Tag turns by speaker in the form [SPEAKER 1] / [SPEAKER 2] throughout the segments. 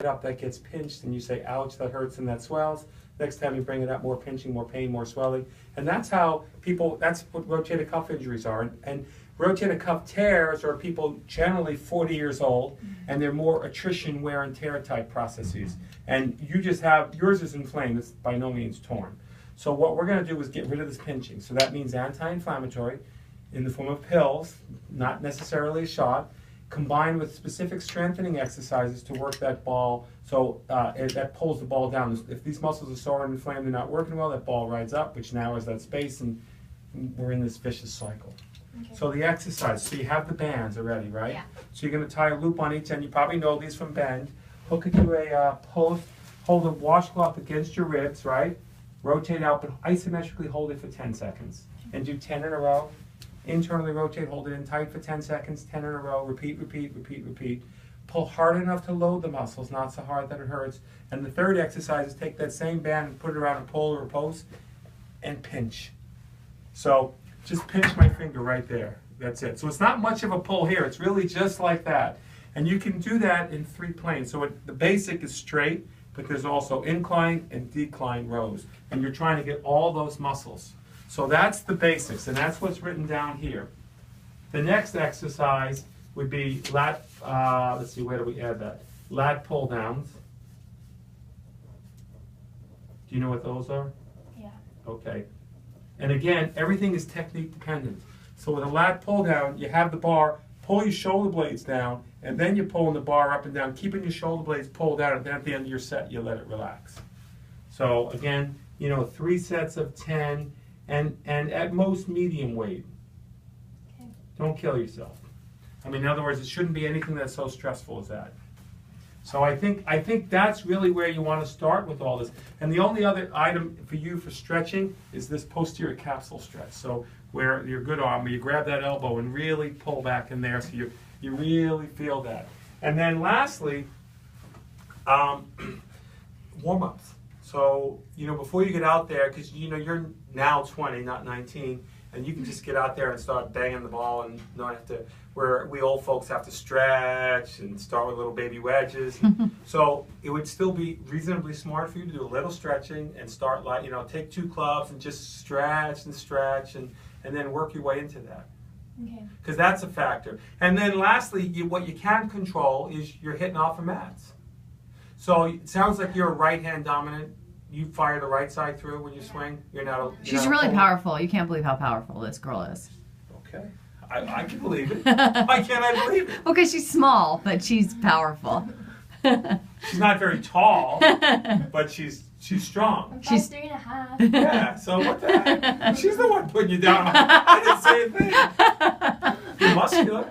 [SPEAKER 1] up that gets pinched and you say, ouch, that hurts and that swells. Next time you bring it up, more pinching, more pain, more swelling. And that's how people, that's what rotator cuff injuries are. And rotator cuff tears are people generally 40 years old, and they're more attrition, wear and tear type processes. And you just have, yours is inflamed, it's by no means torn. So what we're gonna do is get rid of this pinching. So that means anti-inflammatory in the form of pills, not necessarily a shot, combined with specific strengthening exercises to work that ball so that pulls the ball down. If these muscles are sore and inflamed, they're not working well, that ball rides up, which now is that space, and we're in this vicious cycle. Okay. So the exercise, so you have the bands already, right? Yeah. So you're going to tie a loop on each end. You probably know these from bend. Hook it to a post, hold a washcloth against your ribs, right? Rotate out, but isometrically hold it for 10 seconds. And do 10 in a row. Internally rotate, hold it in tight for 10 seconds, 10 in a row, repeat, repeat, repeat, repeat. Pull hard enough to load the muscles, not so hard that it hurts. And the third exercise is take that same band and put it around a pole or a post and pinch. So just pinch my finger right there. That's it. So it's not much of a pull here. It's really just like that. And you can do that in 3 planes. So the basic is straight, but there's also incline and decline rows. And you're trying to get all those muscles. So that's the basics, and that's what's written down here. The next exercise would be lat, let's see, where do we add that? Lat pull downs. Do you know what those are?
[SPEAKER 2] Yeah.
[SPEAKER 1] Okay. And again, everything is technique dependent. So with a lat pull down, you have the bar, pull your shoulder blades down, and then you're pulling the bar up and down, keeping your shoulder blades pulled out, and then at the end of your set, you let it relax. So again, 3 sets of 10, and at most medium weight. Okay. Don't kill yourself. I mean, in other words, it shouldn't be anything that's so stressful as that. So I think that's really where you want to start with all this. And the only other item for you for stretching is this posterior capsule stretch. So where your good arm, where you grab that elbow and really pull back in there, so you really feel that. And then lastly, warm-ups. So, before you get out there, because, you're now 20, not 19, and you can just get out there and start banging the ball and not have to, where we old folks have to stretch and start with little baby wedges. So it would still be reasonably smart for you to do a little stretching and start take 2 clubs and just stretch and then work your way into that. Okay. Because that's a factor. And then lastly, what you can control is you're hitting off of mats. So it sounds like you're a right-hand dominant. You fire the right side through when you swing.
[SPEAKER 3] She's really powerful. You can't believe how powerful this girl is.
[SPEAKER 1] Okay. I can believe it. Why can't I believe it?
[SPEAKER 3] Okay, she's small, but she's powerful.
[SPEAKER 1] She's not very tall, but she's strong.
[SPEAKER 2] She's 3.5.
[SPEAKER 1] Yeah, so what the heck? She's the one putting you down. I didn't say a thing. You're muscular.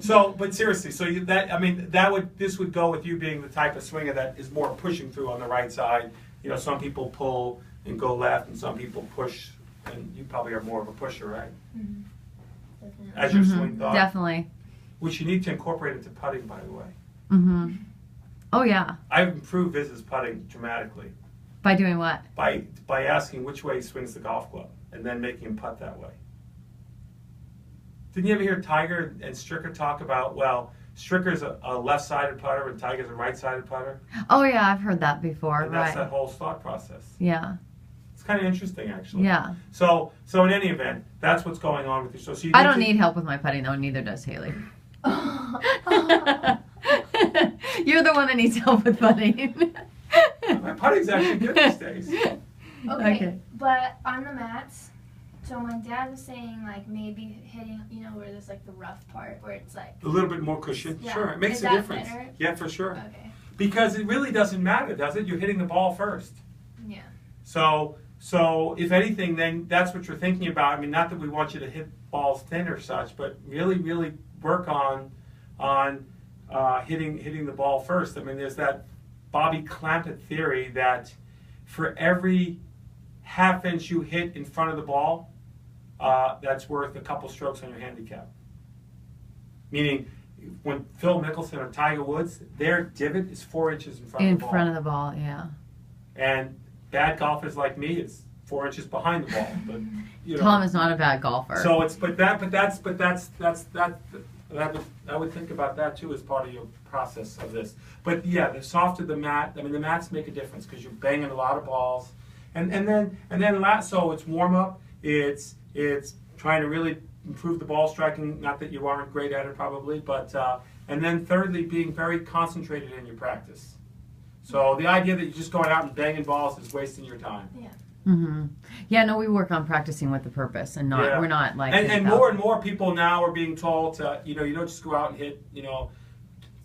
[SPEAKER 1] So, but seriously, so this would go with you being the type of swinger that is more pushing through on the right side. Some people pull and go left, and some people push, and you probably are more of a pusher, right?
[SPEAKER 2] Mm-hmm.
[SPEAKER 1] As your swing thought.
[SPEAKER 3] Definitely.
[SPEAKER 1] Which you need to incorporate into putting, by the way.
[SPEAKER 3] Mm-hmm. Oh, yeah.
[SPEAKER 1] I've improved Viz's putting dramatically.
[SPEAKER 3] By doing what?
[SPEAKER 1] By asking which way he swings the golf club, and then making him putt that way. Didn't you ever hear Tiger and Stricker talk about, Stricker's a left-sided putter and Tiger's a right-sided putter?
[SPEAKER 3] Oh, yeah, I've heard that before.
[SPEAKER 1] And that's that whole thought process.
[SPEAKER 3] Yeah.
[SPEAKER 1] It's kind of interesting, actually.
[SPEAKER 3] Yeah.
[SPEAKER 1] So in any event, that's what's going on with you. So
[SPEAKER 3] I don't need help with my putting, though. Neither does Hailey. You're the one that needs help with putting.
[SPEAKER 1] My putting's actually good these days.
[SPEAKER 2] Okay, but on the mats, so my dad was saying maybe hitting, where there's the rough part where it's
[SPEAKER 1] a little bit more cushion.
[SPEAKER 2] Yeah.
[SPEAKER 1] Sure, it makes a difference. Better? Yeah, for sure.
[SPEAKER 2] Okay.
[SPEAKER 1] Because it really doesn't matter, does it? You're hitting the ball first.
[SPEAKER 2] Yeah.
[SPEAKER 1] So if anything, then that's what you're thinking about. I mean, not that we want you to hit balls thin or such, but really, really work on hitting the ball first. I mean, there's that Bobby Clampett theory that for every ½ inch you hit in front of the ball, that's worth a couple strokes on your handicap. Meaning, when Phil Mickelson or Tiger Woods, their divot is 4 inches in front of the ball.
[SPEAKER 3] In front of the ball, yeah.
[SPEAKER 1] And bad golfers like me, it's 4 inches behind the ball. But
[SPEAKER 3] Tom is not a bad golfer.
[SPEAKER 1] So it's that's I would think about that too as part of your process of this. But yeah, the softer the mat, I mean, the mats make a difference because you're banging a lot of balls, and then so it's warm up. It's trying to really improve the ball striking. Not that you aren't great at it probably, but and then thirdly, being very concentrated in your practice. So the idea that you're just going out and banging balls is wasting your time.
[SPEAKER 2] Yeah.
[SPEAKER 3] Mm-hmm. Yeah, no, we work on practicing with the purpose and not, we're not like.
[SPEAKER 1] And more and more people now are being told to, you don't just go out and hit,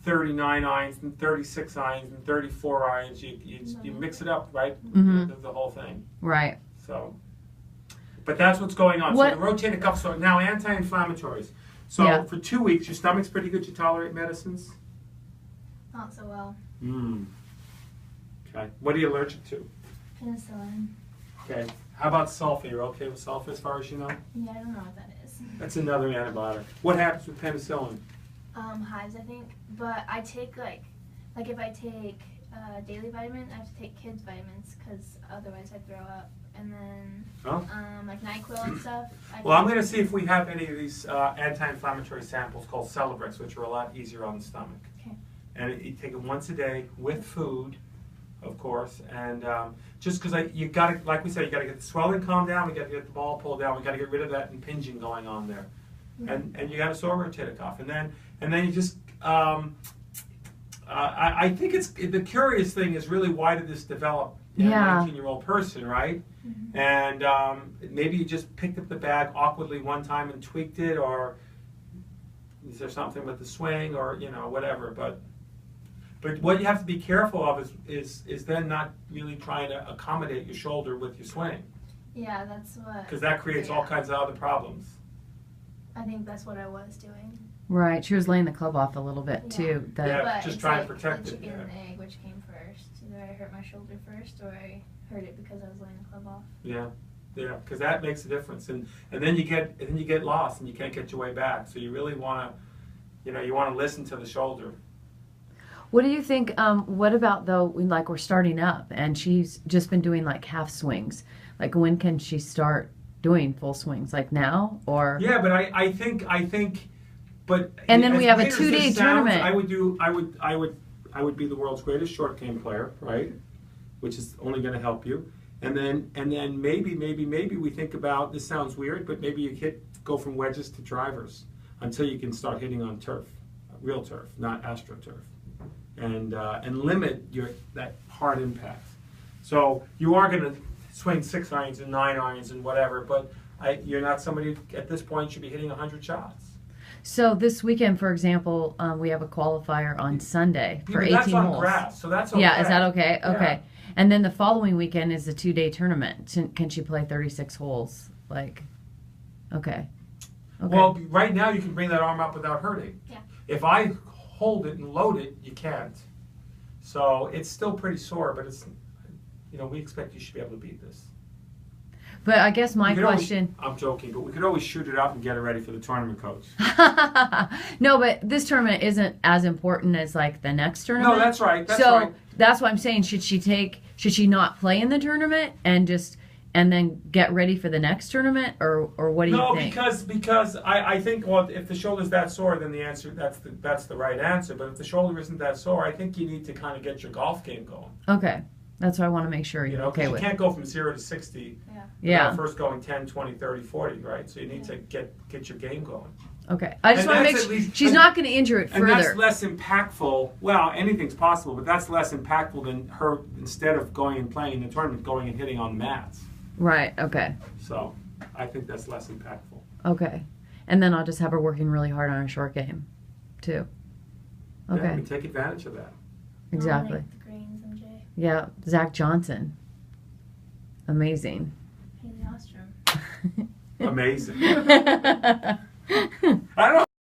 [SPEAKER 1] 39 irons and 36 irons and 34 irons. You mix it up, right?
[SPEAKER 3] Mm-hmm.
[SPEAKER 1] The whole thing.
[SPEAKER 3] Right.
[SPEAKER 1] So, but that's what's going on.
[SPEAKER 3] What?
[SPEAKER 1] So the rotator cuff, so now anti-inflammatories. So for 2 weeks, your stomach's pretty good. You tolerate medicines?
[SPEAKER 2] Not so well.
[SPEAKER 1] Okay. What are you allergic to?
[SPEAKER 2] Penicillin.
[SPEAKER 1] Okay. How about sulfur? You're okay with sulfur as far as you know?
[SPEAKER 2] Yeah, I don't know what that is.
[SPEAKER 1] That's another antibiotic. What happens with penicillin?
[SPEAKER 2] Hives, I think. But I take like if I take daily vitamin, I have to take kids vitamins because otherwise I throw up. And then like NyQuil and stuff.
[SPEAKER 1] Well, I'm going to see if we have any of these anti-inflammatory samples called Celebrex, which are a lot easier on the stomach.
[SPEAKER 2] Okay.
[SPEAKER 1] And you take it once a day with food, of course, and just because you got to, like we said, you got to get the swelling calmed down, we got to get the ball pulled down, we got to get rid of that impinging going on there, and you got a sore rotator cuff, and then you just, I think it's the curious thing is really why did this develop in a 19-year-old person, right? Mm-hmm. And maybe you just picked up the bag awkwardly one time and tweaked it, or is there something with the swing, or whatever, But what you have to be careful of is then not really trying to accommodate your shoulder with your swing.
[SPEAKER 2] Yeah, that's what.
[SPEAKER 1] Because that creates all kinds of other problems.
[SPEAKER 2] I think that's what I was doing.
[SPEAKER 3] Right. She was laying the club off a little bit too.
[SPEAKER 2] But
[SPEAKER 1] just trying to protect
[SPEAKER 2] the
[SPEAKER 1] it.
[SPEAKER 2] chicken and the egg, which came first? Either I hurt my shoulder first, or I hurt it because I was laying the club off.
[SPEAKER 1] Yeah, because that makes a difference, and then you get lost and you can't get your way back. So you really want to, you want to listen to the shoulder.
[SPEAKER 3] What do you think, what about though, like we're starting up and she's just been doing like half swings. Like when can she start doing full swings? Like now or? Yeah,
[SPEAKER 1] but I think, but.
[SPEAKER 3] And then we have a 2-day tournament.
[SPEAKER 1] I would be the world's greatest short game player, right? Which is only going to help you. And then maybe we think about, this sounds weird, but maybe you go from wedges to drivers until you can start hitting on turf, real turf, not AstroTurf. And limit that hard impact. So you are going to swing 6 irons and 9 irons and whatever, but you're not somebody at this point should be hitting 100 shots.
[SPEAKER 3] So this weekend, for example, we have a qualifier on Sunday for 18 holes.
[SPEAKER 1] That's on grass, so that's okay.
[SPEAKER 3] Yeah, is that okay?
[SPEAKER 1] Yeah.
[SPEAKER 3] Okay. And then the following weekend is the 2-day tournament. Can she play 36 holes? Okay.
[SPEAKER 1] Well, right now you can bring that arm up without hurting.
[SPEAKER 2] Yeah.
[SPEAKER 1] If I hold it and load it, you can't. So it's still pretty sore, but it's, we expect you should be able to beat this.
[SPEAKER 3] But I guess my question...
[SPEAKER 1] I'm joking, but we could always shoot it up and get it ready for the tournament coach.
[SPEAKER 3] No, but this tournament isn't as important as like the next tournament.
[SPEAKER 1] No, that's right.
[SPEAKER 3] That's why I'm saying, should she not play in the tournament and then get ready for the next tournament, or what do you think?
[SPEAKER 1] No, because I think, well, if the shoulder's that sore, then the answer that's the right answer. But if the shoulder isn't that sore, I think you need to kind of get your golf game going.
[SPEAKER 3] Okay, that's what I want to make sure you're okay with.
[SPEAKER 1] You can't go from 0 to 60.
[SPEAKER 3] Yeah.
[SPEAKER 1] First going 10, 20, 30, 40, right? So you need to get your game going.
[SPEAKER 3] Okay, I just want to make sure she's not going to injure it further.
[SPEAKER 1] And that's less impactful. Well, anything's possible, but that's less impactful than her, instead of going and playing in the tournament, going and hitting on mats.
[SPEAKER 3] Right, okay.
[SPEAKER 1] So I think that's less impactful.
[SPEAKER 3] Okay. And then I'll just have her working really hard on her short game, too. Okay.
[SPEAKER 1] Yeah, we take advantage of that.
[SPEAKER 3] Exactly.
[SPEAKER 2] Like the greens, MJ.
[SPEAKER 3] Yeah, Zach Johnson. Amazing.
[SPEAKER 2] Hailey Ostrom.
[SPEAKER 1] Amazing. I don't